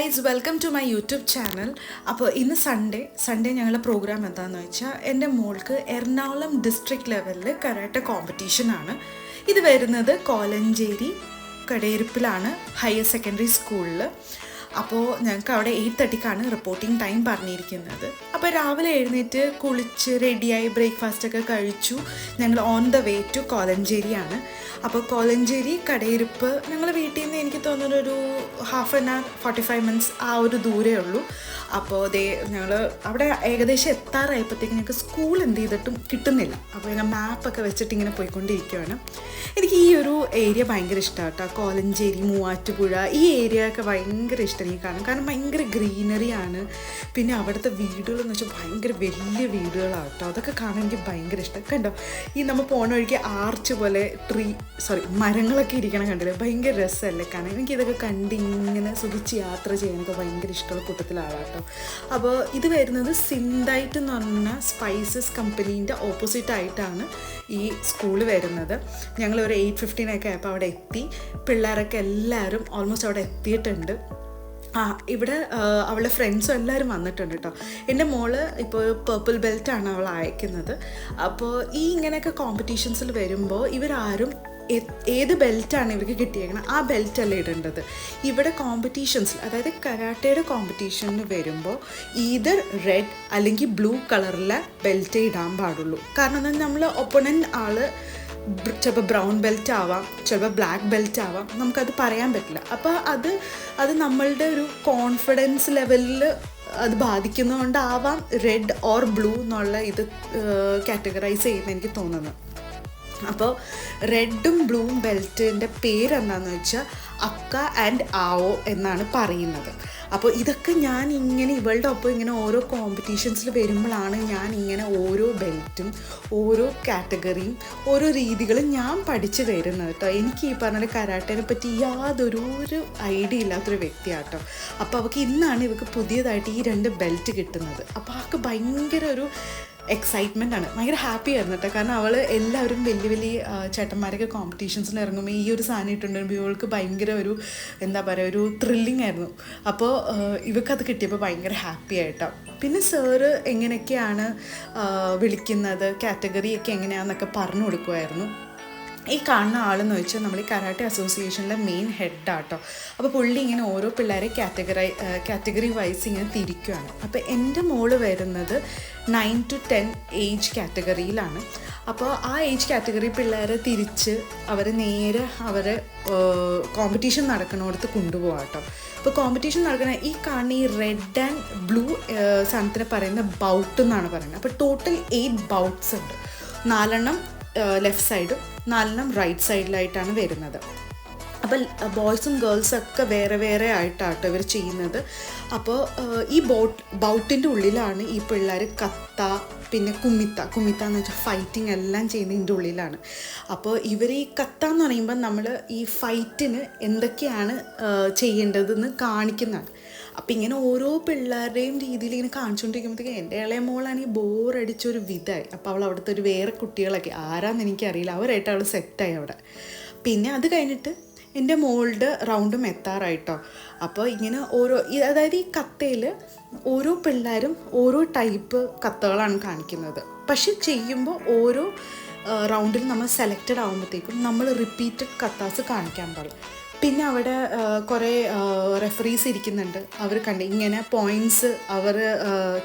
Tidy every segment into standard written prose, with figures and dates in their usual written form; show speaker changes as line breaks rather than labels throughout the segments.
Guys, welcome to my YouTube channel. അപ്പോൾ ഇന്ന് Sunday ഞങ്ങളുടെ പ്രോഗ്രാം എന്താണെന്ന് വെച്ചാൽ എൻ്റെ മോൾക്ക് എറണാകുളം ഡിസ്ട്രിക്ട് ലെവലിൽ കരാട്ടെ കോമ്പറ്റീഷനാണ്. ഇത് വരുന്നത് കോലഞ്ചേരി കടയിരിപ്പിലാണ്, ഹയർ സെക്കൻഡറി സ്കൂളിൽ. അപ്പോൾ ഞങ്ങൾക്ക് അവിടെ 8:30ക്കാണ് റിപ്പോർട്ടിംഗ് ടൈം പറഞ്ഞിരിക്കുന്നത്. അപ്പോൾ രാവിലെ എഴുന്നേറ്റ് കുളിച്ച് റെഡിയായി ബ്രേക്ക്ഫാസ്റ്റൊക്കെ കഴിച്ചു. ഞങ്ങൾ ഓൺ ദ വേ ടു കോലഞ്ചേരിയാണ്. അപ്പോൾ കോലഞ്ചേരി കടയിരിപ്പ് ഞങ്ങൾ വീട്ടിൽ നിന്ന് എനിക്ക് തോന്നുന്നൊരു ഹാഫ് ആൻ അവർ 45 മിനിറ്റ്സ് ആ ഒരു ദൂരേ ഉള്ളൂ. അപ്പോൾ ഞങ്ങൾ അവിടെ ഏകദേശം എത്താറായപ്പോഴത്തേക്ക് ഞങ്ങൾക്ക് സ്കൂൾ എന്ത് ചെയ്തിട്ടും കിട്ടുന്നില്ല. അപ്പോൾ ഞാൻ മാപ്പൊക്കെ വെച്ചിട്ട് ഇങ്ങനെ പോയിക്കൊണ്ടിരിക്കുകയാണ്. എനിക്ക് ഈ ഒരു ഏരിയ ഭയങ്കര ഇഷ്ടമാണ് കേട്ടോ. കോലഞ്ചേരി, മൂവാറ്റുപുഴ, ഈ ഏരിയ ഒക്കെ ഭയങ്കര ഇഷ്ടം എനിക്ക് കാണാം. കാരണം ഭയങ്കര ഗ്രീനറിയാണ്. പിന്നെ അവിടുത്തെ വീടുകളെന്ന് വെച്ചാൽ ഭയങ്കര വലിയ വീടുകളാണ് കേട്ടോ. അതൊക്കെ കാണാൻ എനിക്ക് ഭയങ്കര ഇഷ്ടം. കണ്ടോ, ഈ നമ്മൾ പോണ വഴിക്ക് ആർച്ച് പോലെ മരങ്ങളൊക്കെ ഇരിക്കണം, കണ്ടില്ലേ? ഭയങ്കര രസമല്ലേ കാണാൻ. എനിക്കിതൊക്കെ കണ്ട് ഇങ്ങനെ സുഖിച്ച് യാത്ര ചെയ്യാനൊക്കെ ഭയങ്കര ഇഷ്ടമുള്ള കൂട്ടത്തിലാണ് കേട്ടോ. അപ്പോൾ ഇത് വരുന്നത് സിൻഡൈറ്റ് എന്ന് പറഞ്ഞ സ്പൈസസ് കമ്പനീൻ്റെ ഓപ്പോസിറ്റ് ആയിട്ടാണ് ഈ സ്കൂൾ വരുന്നത്. ഞങ്ങളൊരു 8:15 ആയപ്പോൾ അവിടെ എത്തി. പിള്ളേരൊക്കെ എല്ലാവരും ഓൾമോസ്റ്റ് അവിടെ എത്തിയിട്ടുണ്ട്. ഇവിടെ അവളുടെ ഫ്രണ്ട്സും എല്ലാവരും വന്നിട്ടുണ്ട് കേട്ടോ. എൻ്റെ മോള് ഇപ്പോൾ പർപ്പിൾ ബെൽറ്റാണ് അവൾ അയക്കുന്നത്. അപ്പോൾ ഈ ഇങ്ങനെയൊക്കെ കോമ്പറ്റീഷൻസിൽ വരുമ്പോൾ ഇവരാരും ഏത് ബെൽറ്റാണ് ഇവർക്ക് കിട്ടിയേക്കണം ആ ബെൽറ്റല്ല ഇടേണ്ടത്. ഇവിടെ കോമ്പറ്റീഷൻസിൽ, അതായത് കരാട്ടയുടെ കോമ്പറ്റീഷന് വരുമ്പോൾ ഈതർ റെഡ് അല്ലെങ്കിൽ ബ്ലൂ കളറിലെ ബെൽറ്റേ ഇടാൻ പാടുള്ളൂ. കാരണം എന്താ, നമ്മൾ ഒപ്പണൻ്റ് ആൾ ചിലപ്പോൾ ബ്രൗൺ ബെൽറ്റ് ആവാം, ചിലപ്പോൾ ബ്ലാക്ക് ബെൽറ്റ് ആവാം, നമുക്കത് പറയാൻ പറ്റില്ല. അപ്പോൾ അത് നമ്മളുടെ ഒരു കോൺഫിഡൻസ് ലെവലിൽ അത് ബാധിക്കുന്നതുകൊണ്ടാവാം റെഡ് ഓർ ബ്ലൂ എന്നുള്ള ഇത് കാറ്റഗറൈസ് ചെയ്യുന്ന എനിക്ക് തോന്നുന്നത്. അപ്പോൾ റെഡും ബ്ലൂവും ബെൽറ്റിൻ്റെ പേരെന്താണെന്ന് വെച്ചാൽ അക്ക ആൻഡ് ആവോ എന്നാണ് പറയുന്നത്. അപ്പോൾ ഇതൊക്കെ ഞാൻ ഇങ്ങനെ ഇവളുടെ ഒപ്പം ഇങ്ങനെ ഓരോ കോമ്പറ്റീഷൻസിൽ വരുമ്പോഴാണ് ഞാൻ ഇങ്ങനെ ഓരോ ബെൽറ്റും ഓരോ കാറ്റഗറിയും ഓരോ രീതികളും ഞാൻ പഠിച്ചു വരുന്നത് കേട്ടോ. എനിക്ക് ഈ പറഞ്ഞ കരാട്ടേനെ പറ്റി യാതൊരു ഐഡിയ ഇല്ലാത്തൊരു വ്യക്തിയാട്ടോ. അപ്പോൾ അവൾക്ക് ഇന്നാണ് ഇവൾക്ക് പുതിയതായിട്ട് ഈ 2 ബെൽറ്റ് കിട്ടുന്നത്. അപ്പോൾ അവൾക്ക് ഭയങ്കര ഒരു എക്സൈറ്റ്മെൻ്റ് ആണ്, ഭയങ്കര ഹാപ്പി ആയിരുന്നു കേട്ടോ. കാരണം അവൾ എല്ലാവരും വലിയ ചേട്ടന്മാരൊക്കെ കോമ്പറ്റീഷൻസിന് ഇറങ്ങുമ്പോൾ ഈ ഒരു സാധനം ഇട്ടുണ്ടെങ്കിൽ ഇവൾക്ക് ഭയങ്കര ഒരു എന്താ പറയുക, ഒരു ത്രില്ലിംഗ് ആയിരുന്നു. അപ്പോൾ ഇവൾക്കത് കിട്ടിയപ്പോൾ ഭയങ്കര ഹാപ്പി ആയിട്ടോ. പിന്നെ സാറ് എങ്ങനെയൊക്കെയാണ് വിളിക്കുന്നത്, കാറ്റഗറിയൊക്കെ എങ്ങനെയാണെന്നൊക്കെ പറഞ്ഞു കൊടുക്കുമായിരുന്നു. ഈ കാണുന്ന ആളെന്ന് വെച്ചാൽ നമ്മൾ ഈ കരാട്ടെ അസോസിയേഷനിലെ മെയിൻ ഹെഡാട്ടോ. അപ്പോൾ പുള്ളി ഇങ്ങനെ ഓരോ പിള്ളേരെ കാറ്റഗറി വൈസ് ഇങ്ങനെ തിരിക്കുകയാണ്. അപ്പോൾ എൻ്റെ മോള് വരുന്നത് 9 to 10 ഏജ് കാറ്റഗറിയിലാണ്. അപ്പോൾ ആ ഏജ് കാറ്റഗറി പിള്ളേരെ തിരിച്ച് നേരെ അവരെ കോമ്പറ്റീഷൻ നടക്കണോടത്ത് കൊണ്ടുപോകാം കേട്ടോ. അപ്പോൾ കോമ്പറ്റീഷൻ നടക്കുന്ന ഈ കാണുന്ന ഈ റെഡ് ആൻഡ് ബ്ലൂ സാധനത്തിന് പറയുന്ന ബൗട്ട് എന്നാണ് പറയുന്നത്. അപ്പോൾ ടോട്ടൽ 8 ബൗട്ട്സ് ഉണ്ട്. 4 ലെഫ്റ്റ് സൈഡും 4 റൈറ്റ് സൈഡിലായിട്ടാണ് വരുന്നത്. അപ്പോൾ ബോയ്സും ഗേൾസൊക്കെ വേറെ ആയിട്ടാട്ടോ ഇവർ ചെയ്യുന്നത്. അപ്പോൾ ഈ ബൗട്ടിൻ്റെ ഉള്ളിലാണ് ഈ പിള്ളേർ കത്ത, പിന്നെ കുമിത്ത എന്ന് വെച്ചാൽ ഫൈറ്റിംഗ് എല്ലാം ചെയ്യുന്നതിൻ്റെ ഉള്ളിലാണ്. അപ്പോൾ ഇവർ ഈ കത്ത എന്ന് പറയുമ്പോൾ നമ്മൾ ഈ ഫൈറ്റിന് എന്തൊക്കെയാണ് ചെയ്യേണ്ടതെന്ന് കാണിക്കുന്നതാണ്. അപ്പം ഇങ്ങനെ ഓരോ പിള്ളേരുടെയും രീതിയിൽ ഇങ്ങനെ കാണിച്ചുകൊണ്ടിരിക്കുമ്പോഴത്തേക്ക് എൻ്റെ ഇളയ മോളാണെങ്കിൽ ബോറടിച്ചൊരു വിധമായി. അപ്പോൾ അവൾ അവിടുത്തെ ഒരു വേറെ കുട്ടികളൊക്കെ ആരാന്ന് എനിക്കറിയില്ല, അവരായിട്ട് അവൾ സെറ്റായി അവിടെ. പിന്നെ അത് കഴിഞ്ഞിട്ട് എൻ്റെ മോളുടെ റൗണ്ടും എത്താറായിട്ടോ. അപ്പോൾ ഇങ്ങനെ അതായത് ഈ കത്തയിൽ ഓരോ പിള്ളേരും ഓരോ ടൈപ്പ് കത്തകളാണ് കാണിക്കുന്നത്. പക്ഷെ ചെയ്യുമ്പോൾ ഓരോ റൗണ്ടിൽ നമ്മൾ സെലക്റ്റഡ് ആകുമ്പോഴത്തേക്കും നമ്മൾ റിപ്പീറ്റഡ് കത്താസ് കാണിക്കാൻ പാടില്ല. പിന്നെ അവിടെ കുറേ റെഫറീസ് ഇരിക്കുന്നുണ്ട്. അവർ ഇങ്ങനെ പോയിൻറ്റ്സ് അവർ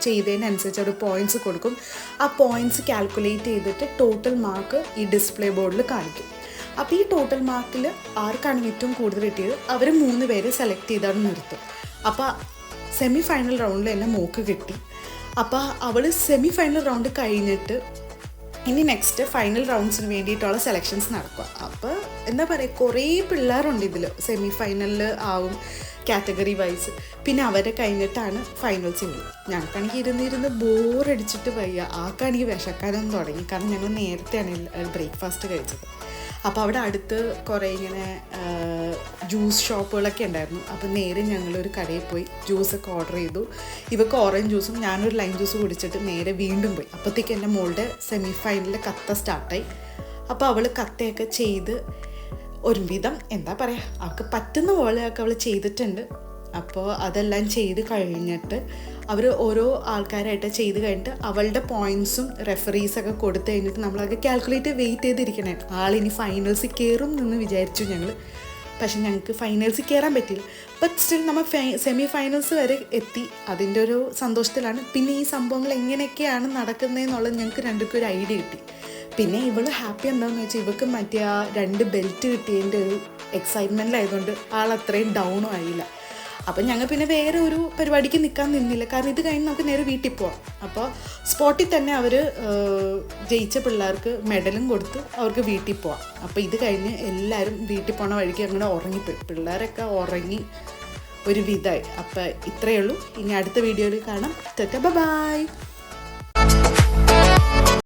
ചെയ്തതിനനുസരിച്ച് അവർ പോയിൻറ്റ്സ് കൊടുക്കും. ആ പോയിൻറ്റ്സ് കാൽക്കുലേറ്റ് ചെയ്തിട്ട് ടോട്ടൽ മാർക്ക് ഈ ഡിസ്പ്ലേ ബോർഡിൽ കാണിക്കും. അപ്പോൾ ഈ ടോട്ടൽ മാർക്കിൽ ആർക്കാണ് ഏറ്റവും കൂടുതൽ കിട്ടിയത് അവർ 3 പേര് സെലക്ട് ചെയ്താണ് നിർത്തും. അപ്പോൾ സെമി ഫൈനൽ റൗണ്ടിൽ എന്നെ മോക്ക് കിട്ടി. അപ്പോൾ അവൾ സെമി ഫൈനൽ റൗണ്ട് കഴിഞ്ഞിട്ട് ഇനി നെക്സ്റ്റ് ഫൈനൽ റൗണ്ട്സിന് വേണ്ടിയിട്ടുള്ള സെലക്ഷൻസ് നടക്കുക. അപ്പോൾ എന്താ പറയുക, കുറേ പിള്ളേരുണ്ട് ഇതിൽ. സെമി ഫൈനലിൽ ആവും കാറ്റഗറി വൈസ്. പിന്നെ അവരെ കഴിഞ്ഞിട്ടാണ് ഫൈനൽസിന്. ഞങ്ങൾക്കാണെങ്കിൽ ഇരുന്ന് ബോറടിച്ചിട്ട് വയ്യ. ആൾക്കാണെങ്കിൽ വിശക്കാനും തുടങ്ങി. കാരണം ഞങ്ങൾ നേരത്തെയാണ് ബ്രേക്ക്ഫാസ്റ്റ് കഴിച്ചത്. അപ്പോൾ അവിടെ അടുത്ത് കുറേ ഇങ്ങനെ ജ്യൂസ് ഷോപ്പുകളൊക്കെ ഉണ്ടായിരുന്നു. അപ്പോൾ നേരെ ഞങ്ങളൊരു കടയിൽ പോയി ജ്യൂസൊക്കെ ഓർഡർ ചെയ്തു. ഇവർക്ക് ഓറഞ്ച് ജ്യൂസും ഞാനൊരു ലൈം ജ്യൂസ് കുടിച്ചിട്ട് നേരെ വീണ്ടും പോയി. അപ്പോഴത്തേക്ക് എൻ്റെ മോളുടെ സെമി ഫൈനലിൽ കത്ത സ്റ്റാർട്ടായി. അപ്പോൾ അവൾ കത്തയൊക്കെ ചെയ്ത് ഒരുവിധം എന്താ പറയുക, അവൾക്ക് പറ്റുന്ന പോലെയൊക്കെ അവൾ ചെയ്തിട്ടുണ്ട്. അപ്പോൾ അതെല്ലാം ചെയ്ത് കഴിഞ്ഞിട്ട് അവർ ഓരോ ആൾക്കാരായിട്ട് ചെയ്ത് കഴിഞ്ഞിട്ട് അവളുടെ പോയിൻറ്റ്സും റെഫറീസൊക്കെ കൊടുത്തു കഴിഞ്ഞിട്ട് നമ്മളതൊക്കെ കാൽക്കുലേറ്റ് വെയിറ്റ് ചെയ്തിരിക്കണേ. ആളിനി ഫൈനൽസിൽ കയറും എന്ന് വിചാരിച്ചു ഞങ്ങൾ. പക്ഷെ ഞങ്ങൾക്ക് ഫൈനൽസിൽ കയറാൻ പറ്റില്ല. ബട്ട് സ്റ്റിൽ നമ്മൾ സെമി ഫൈനൽസ് വരെ എത്തി. അതിൻ്റെ ഒരു സന്തോഷത്തിലാണ്. പിന്നെ ഈ സംഭവങ്ങൾ എങ്ങനെയൊക്കെയാണ് നടക്കുന്നതെന്നുള്ളത് ഞങ്ങൾക്ക് രണ്ടുപേർക്കും ഒരു ഐഡിയ കിട്ടി. പിന്നെ ഇവൾ ഹാപ്പി എന്താണെന്ന് വെച്ചാൽ ഇവൾക്ക് മറ്റേ ആ 2 ബെൽറ്റ് കിട്ടിയതിൻ്റെ ഒരു എക്സൈറ്റ്മെൻറ്റിലായതുകൊണ്ട് ആൾ അത്രയും ഡൗണും ആയില്ല. അപ്പം ഞങ്ങൾ പിന്നെ വേറെ ഒരു പരിപാടിക്ക് നിൽക്കാൻ നിന്നില്ല. കാരണം ഇത് കഴിഞ്ഞ് നമുക്ക് നേരെ വീട്ടിൽ പോവാം. അപ്പോൾ സ്പോട്ടിൽ തന്നെ അവർ ജയിച്ച പിള്ളേർക്ക് മെഡലും കൊടുത്ത് അവർക്ക് വീട്ടിൽ പോവാം. അപ്പോൾ ഇത് കഴിഞ്ഞ് എല്ലാവരും വീട്ടിൽ പോണ വഴിക്ക് അങ്ങനെ ഉറങ്ങിപ്പോയി. പിള്ളേരൊക്കെ ഉറങ്ങി ഒരു വിധമായി. അപ്പോൾ ഇത്രയേ ഉള്ളൂ. ഇനി അടുത്ത വീഡിയോയിൽ കാണാം. ബൈ.